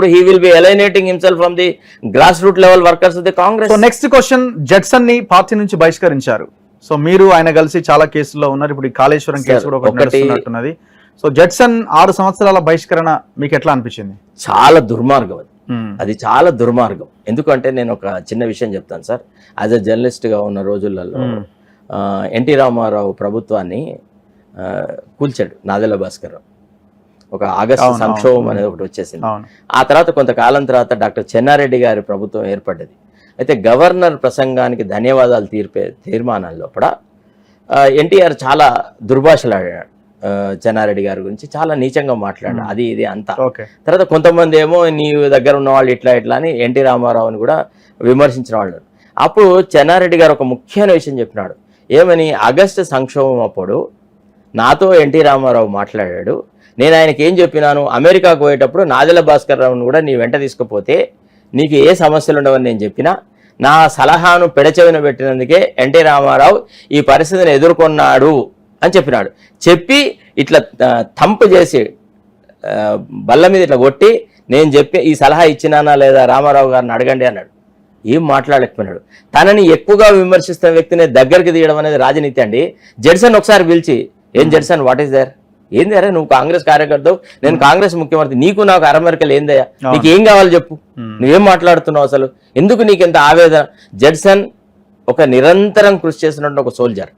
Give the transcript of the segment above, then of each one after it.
he will be alienating himself from the grassroots level workers of the Congress. So next question, Judson ని party నుంచి బహిష్కరించారు. So మీరు ఆయన కలిసి చాలా కేసుల్లో ఉన్నారు. ఇప్పుడు ఈ కాళేశ్వరం కేసు కూడా ఒకటి నడుస్తున్నట్టున్నది. సో జడ్సన్ 6 సంవత్సరాల బహిష్కరణ మీకు ఎట్లా అనిపించింది? చాలా దుర్మార్గం అది చాలా దుర్మార్గం. ఎందుకంటే నేను ఒక చిన్న విషయం చెప్తాను సార్. యాజ్ అ జర్నలిస్ట్ గా ఉన్న రోజులలో ఎన్టీ రామారావు ప్రభుత్వాన్ని కూల్చాడు నాదెళ్ల భాస్కర్ రావు. ఒక ఆగస్టు సంక్షోభం అనేది ఒకటి వచ్చేసింది. ఆ తర్వాత కొంతకాలం తర్వాత డాక్టర్ చెన్నారెడ్డి గారి ప్రభుత్వం ఏర్పడ్డది. అయితే గవర్నర్ ప్రసంగానికి ధన్యవాదాలు తీర్మానాల్లో కూడా ఎన్టీఆర్ చాలా దుర్భాషలాడాడు. చెన్నారెడ్డి గారి గురించి చాలా నీచంగా మాట్లాడాడు. అది ఇది అంతా. తర్వాత కొంతమంది ఏమో నీ దగ్గర ఉన్న వాళ్ళు ఇట్లా ఇట్లా అని ఎన్టీ రామారావుని కూడా విమర్శించిన వాళ్ళు. అప్పుడు చెన్నారెడ్డి గారు ఒక ముఖ్యమైన విషయం చెప్పినాడు. ఏమని? ఆగస్టు సంక్షోభం అప్పుడు నాతో ఎన్టీ రామారావు మాట్లాడాడు. నేను ఆయనకి ఏం చెప్పినాను, అమెరికాకు పోయేటప్పుడు నాదెళ్ల భాస్కర్ రావును కూడా నీ వెంట తీసుకుపోతే నీకు ఏ సమస్యలు ఉండవని నేను చెప్పినా, నా సలహాను పెడచెవిన పెట్టినందుకే ఎన్టీ రామారావు ఈ పరిస్థితిని ఎదుర్కొన్నాడు అని చెప్పినాడు. చెప్పి ఇట్లా తంపు చేసి బల్ల మీద ఇట్లా కొట్టి నేను చెప్పి ఈ సలహా ఇచ్చినానా లేదా రామారావు గారిని అడగండి అన్నాడు. ఏం మాట్లాడలేకపోయినాడు. తనని ఎక్కువగా విమర్శిస్తున్న వ్యక్తిని దగ్గరికి తీయడం అనేది రాజనీతి అండి. జడ్సన్ ఒకసారి పిలిచి, ఏం జడ్సన్, వాట్ ఈస్ దేర్, ఏంది అరే నువ్వు కాంగ్రెస్ కార్యకర్తవు, నేను కాంగ్రెస్ ముఖ్యమంత్రి, నీకు నాకు అరమరికలు ఏందయ్యా, నీకు ఏం కావాలి చెప్పు, నువ్వేం మాట్లాడుతున్నావు, అసలు ఎందుకు నీకు ఎంత ఆవేదన? జడ్సన్ ఒక నిరంతరం కృషి చేసినట్టు ఒక సోల్జర్.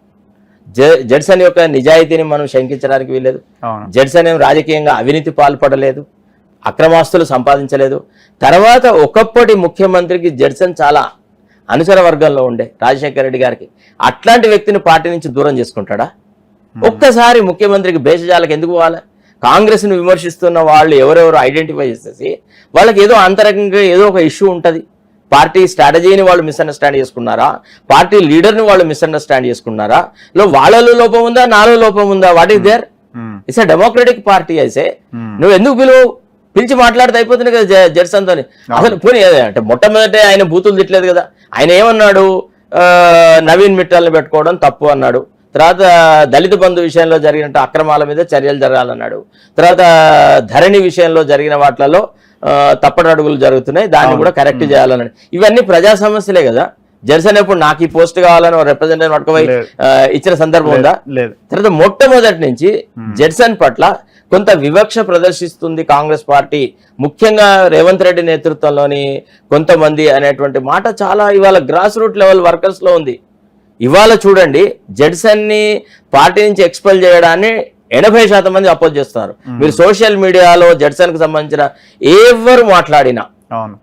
జడ్సన్ యొక్క నిజాయితీని మనం శంకించడానికి వీల్లేదు. జడ్సన్ ఏం రాజకీయంగా అవినీతి పాల్పడలేదు, అక్రమాస్తులు సంపాదించలేదు. తర్వాత ఒకప్పటి ముఖ్యమంత్రికి జడ్సన్ చాలా అనుచర వర్గంలో ఉండే రాజశేఖర రెడ్డి గారికి. అట్లాంటి వ్యక్తిని పార్టీ నుంచి దూరం చేసుకుంటాడా? ఒక్కసారి ముఖ్యమంత్రికి భేషజాలకు ఎందుకు పోవాలి? కాంగ్రెస్ ను విమర్శిస్తున్న వాళ్ళు ఎవరెవరు ఐడెంటిఫై చేసేసి వాళ్ళకి ఏదో అంతరంగంగా ఏదో ఒక ఇష్యూ ఉంటుంది. పార్టీ స్ట్రాటజీని వాళ్ళు మిస్అండర్స్టాండ్ చేసుకున్నారా, పార్టీ లీడర్ని వాళ్ళు మిస్అండర్స్టాండ్ చేసుకున్నారా, వాళ్ళలో లోపం ఉందా, నాలో లోపం ఉందా? What is there? It's a democratic party అయితే నువ్వు ఎందుకు పిలిచి మాట్లాడితే అయిపోతుంది కదా జడ్సన్తో. అసలు పోనీ అంటే మొట్టమొదటే ఆయన బూతులు తిట్టలేదు కదా. ఆయన ఏమన్నాడు, నవీన్ మిట్టల్ని పెట్టుకోవడం తప్పు అన్నాడు. తర్వాత దళిత బంధు విషయంలో జరిగిన అక్రమాల మీద చర్యలు జరగాలన్నాడు. తర్వాత ధరణి విషయంలో జరిగిన వాటిలలో తప్పటి అడుగులు జరుగుతున్నాయి, దాన్ని కూడా కరెక్ట్ చేయాలన్నాడు. ఇవన్నీ ప్రజా సమస్యలే కదా. జడ్సన్ ఎప్పుడు నాకు ఈ పోస్ట్ కావాలని రిప్రజెంటేటివ్ పట్టుకుపోయి ఇచ్చిన సందర్భం ఉందా? తర్వాత మొట్టమొదటి నుంచి జడ్సన్ పట్ల కొంత వివక్ష ప్రదర్శిస్తుంది కాంగ్రెస్ పార్టీ, ముఖ్యంగా రేవంత్ రెడ్డి నేతృత్వంలోని కొంతమంది అనేటువంటి మాట చాలా ఇవాళ గ్రాస్ రూట్ లెవెల్ వర్కర్స్ లో ఉంది. ఇవాళ చూడండి, జడ్సన్ ని పార్టీ నుంచి ఎక్స్పెల్ చేయడాన్ని 80% మంది అపోజ్ చేస్తున్నారు. మీరు సోషల్ మీడియాలో జడ్సన్ కు సంబంధించిన ఎవరు మాట్లాడినా,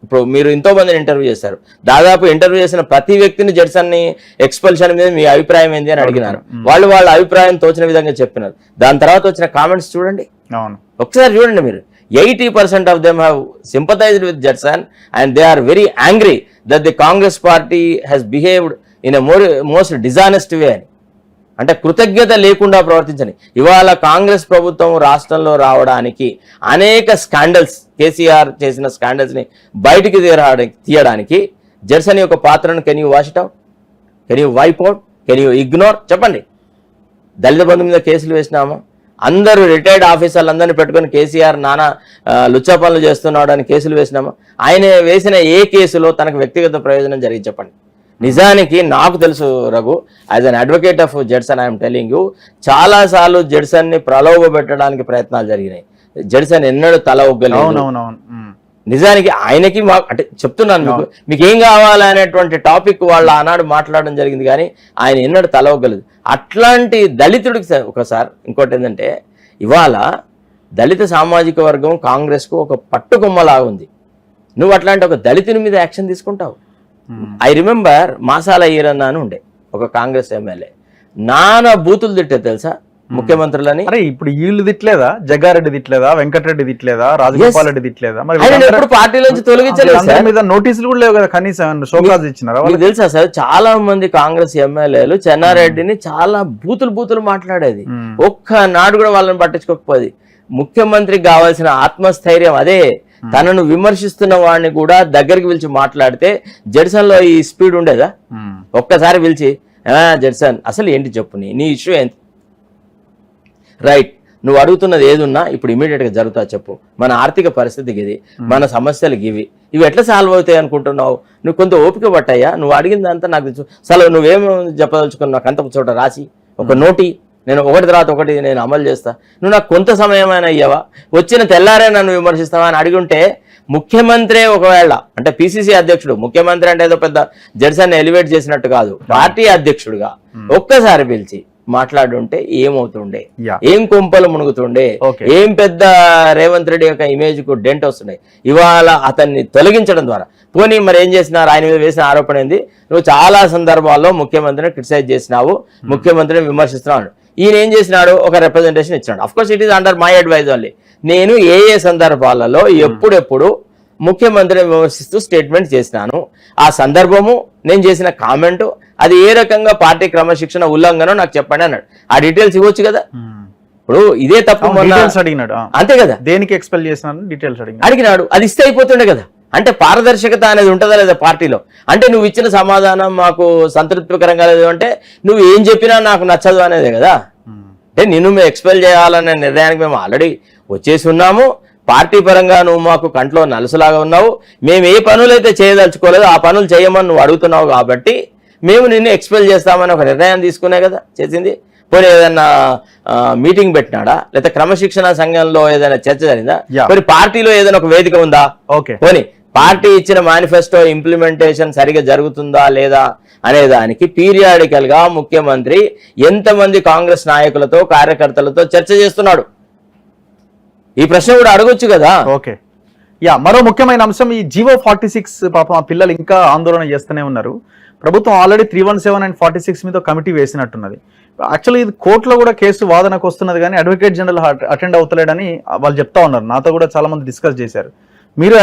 ఇప్పుడు మీరు ఎంతో మందిని ఇంటర్వ్యూ చేశారు, దాదాపు ఇంటర్వ్యూ చేసిన ప్రతి వ్యక్తిని జడ్సన్ ని ఎక్స్పెల్షన్ మీద మీ అభిప్రాయం ఏంది అని అడిగినారు. వాళ్ళు వాళ్ళ అభిప్రాయం తోచిన విధంగా చెప్పినారు. దాని తర్వాత వచ్చిన కామెంట్స్ చూడండి, ఒకసారి చూడండి మీరు. 80% of them have sympathized with Judson and they are very angry that the Congress party has behaved in a most dishonest way అని. అంటే కృతజ్ఞత లేకుండా ప్రవర్తించని. ఇవాళ కాంగ్రెస్ ప్రభుత్వం రాష్ట్రంలో రావడానికి అనేక స్కాండల్స్, కేసీఆర్ చేసిన స్కాండల్స్ ని బయటికి తీయడానికి జడ్సన్ యొక్క పాత్రను can you wash it out, can you wipe out, can you ignore? చెప్పండి. దళిత బంధు మీద కేసులు వేసినామా? అందరూ రిటైర్డ్ ఆఫీసర్లు అందరినీ పెట్టుకుని కేసీఆర్ నానా లుచ్చా పనులు చేస్తున్నాడు అని కేసులు వేసినామా? ఆయన వేసిన ఏ కేసులో తనకు వ్యక్తిగత ప్రయోజనం జరిగి చెప్పండి. నిజానికి నాకు తెలుసు Raghu, as an advocate of Judson I'm telling you, చాలా సార్లు జడ్సన్ ని ప్రలోభ పెట్టడానికి ప్రయత్నాలు జరిగినాయి. జడ్సన్ ఎన్నడూ తల ఒగ్గలేదు. నిజానికి ఆయనకి అంటే చెప్తున్నాను మీకు ఏం కావాలనేటువంటి టాపిక్ వాళ్ళు ఆనాడు మాట్లాడడం జరిగింది, కానీ ఆయన ఎన్నడూ తల ఒగ్గలేదు. అట్లాంటి దళితుడికి ఒకసారి ఇంకోటి ఏంటంటే, ఇవాళ దళిత సామాజిక వర్గం కాంగ్రెస్ కు ఒక పట్టుకొమ్మలాగా ఉంది. నువ్వు అట్లాంటి ఒక దళితుని మీద యాక్షన్ తీసుకుంటావు? ఐ రిమెంబర్ మాసాల ఈరన్న అని ఉండే ఒక కాంగ్రెస్ ఎమ్మెల్యే, నానా బూతులు తిట్టే తెలుసా ముఖ్యమంత్రులని. అరే ఇప్పుడు వీళ్ళు తిట్లేదా? జగ్గారెడ్డి తిట్లేదా? వెంకటరెడ్డి తిట్లేదా? రాజగోపాల్ రెడ్డి తిట్లేదా? మరి పార్టీలోంచి తొలగించలేదు. నోటీసులు కూడా లేవు కదా, కనీసం షోకాజ్ ఇచ్చినారా? మీకు తెలుసా సార్, చాలా మంది కాంగ్రెస్ ఎమ్మెల్యేలు చెన్నారెడ్డిని చాలా బూతులు మాట్లాడేది, ఒక్కనాడు కూడా వాళ్ళని పట్టించుకోకపోయేది. ముఖ్యమంత్రికి కావాల్సిన ఆత్మస్థైర్యం అదే. తనను విమర్శిస్తున్న వాడిని కూడా దగ్గరికి పిలిచి మాట్లాడితే జడ్సన్ లో ఈ స్పీడ్ ఉండేదా? ఒక్కసారి పిలిచి జడ్సన్ అసలు ఏంటి చెప్పు, నీ ఇష్యూ ఏంటి, రైట్, నువ్వు అడుగుతున్నది ఏదున్నా ఇప్పుడు ఇమీడియట్ గా జరుగుతా చెప్పు. మన ఆర్థిక పరిస్థితికి ఇది, మన సమస్యలకి ఇవి ఎట్లా సాల్వ్ అవుతాయి అనుకుంటున్నావు? నువ్వు కొంత ఓపిక పట్టయ్యా, నువ్వు అడిగిందంతా నాకు తెలుసు. అసలు నువ్వేం చెప్పదలుచుకున్నావు నాకు అంత చోట రాసి ఒక నోటి, నేను ఒకటి తర్వాత ఒకటి నేను అమలు చేస్తా, నువ్వు నాకు కొంత సమయమైనా ఇయ్యవా, వచ్చిన తెల్లారే నన్ను విమర్శిస్తావా అని అడిగి ఉంటే ముఖ్యమంత్రి ఒకవేళ అంటే పిసిసి అధ్యక్షుడు, ముఖ్యమంత్రి అంటే ఏదో పెద్ద జడ్సన్ ఎలివేట్ చేసినట్టు కాదు, పార్టీ అధ్యక్షుడిగా ఒక్కసారి పిలిచి మాట్లాడుంటే ఏమవుతుండే, ఏం కొంపలు మునుగుతుండే, ఏం పెద్ద రేవంత్ రెడ్డి యొక్క ఇమేజ్ కు డెంట్ వస్తున్నాయి. ఇవాళ అతన్ని తొలగించడం ద్వారా పోనీ మరి ఏం చేసినారు? ఆయన మీద వేసిన ఆరోపణ ఏంది? నువ్వు చాలా సందర్భాల్లో ముఖ్యమంత్రిని క్రిటిసైజ్ చేసినావు, ముఖ్యమంత్రిని విమర్శిస్తున్నావు. ఈయన ఏం చేసినాడు? ఒక రిప్రజెంటేషన్ ఇచ్చినాడు. Of course it is under my advice only. నేను ఏ సందర్భాలలో ఎప్పుడెప్పుడు ముఖ్యమంత్రిని విమర్శిస్తూ స్టేట్మెంట్ చేసినాను, ఆ సందర్భము, నేను చేసిన కామెంట్, అది ఏ రకంగా పార్టీ క్రమశిక్షణ ఉల్లంఘనో నాకు చెప్పండి అన్నాడు. ఆ డీటెయిల్స్ ఇవ్వచ్చు కదా. ఇప్పుడు ఇదే తప్పు అడిగినాడు, అంతే కదా, దేనికి ఎక్స్పెల్ చేసినాను డీటెయిల్స్ అడిగినాడు, అది ఇస్తే అయిపోతుండే కదా. అంటే పారదర్శకత అనేది ఉంటుందా లేదా పార్టీలో? అంటే నువ్వు ఇచ్చిన సమాధానం మాకు సంతృప్తికరంగా లేదు అంటే నువ్వు ఏం చెప్పినా నాకు నచ్చదు అనేదే కదా. అంటే నిన్ను మేము ఎక్స్పెల్ చేయాలనే నిర్ణయానికి మేము ఆల్రెడీ వచ్చేసి ఉన్నాము. పార్టీ పరంగా నువ్వు మాకు కంట్లో నలుసులాగా ఉన్నావు. మేము ఏ పనులైతే చేయదలుచుకోలేదో ఆ పనులు చేయమని నువ్వు అడుగుతున్నావు కాబట్టి మేము నిన్ను ఎక్స్పెల్ చేస్తామని ఒక నిర్ణయం తీసుకునే కదా చేసింది. పోనీ ఏదైనా మీటింగ్ పెట్టినాడా, లేదా క్రమశిక్షణ సంఘంలో ఏదైనా చర్చ జరిగిందా? పోనీ పార్టీలో ఏదైనా ఒక వేదిక ఉందా? పోనీ పార్టీ ఇచ్చిన మేనిఫెస్టో ఇంప్లిమెంటేషన్ సరిగా జరుగుతుందా లేదా అనే దానికి పీరియాడికల్ గా ముఖ్యమంత్రి ఎంతమంది కాంగ్రెస్ నాయకులతో కార్యకర్తలతో చర్చ చేస్తున్నాడు? ఈ ప్రశ్న కూడా అడగొచ్చు కదా. ఓకే, మరో ముఖ్యమైన అంశం ఈ జీవో 46. పాపం ఆ పిల్లలు ఇంకా ఆందోళన చేస్తూనే ఉన్నారు. ప్రభుత్వం ఆల్రెడీ 317 అండ్ 46 మీద కమిటీ వేసినట్టున్నది. యాక్చువల్లీ ఇది కోర్టులో కూడా కేసు వాదనకు వస్తున్నది, కానీ అడ్వకేట్ జనరల్ అటెండ్ అవుతలేడని వాళ్ళు చెప్తా ఉన్నారు. నాతో కూడా చాలా మంది డిస్కస్ చేశారు. మీరు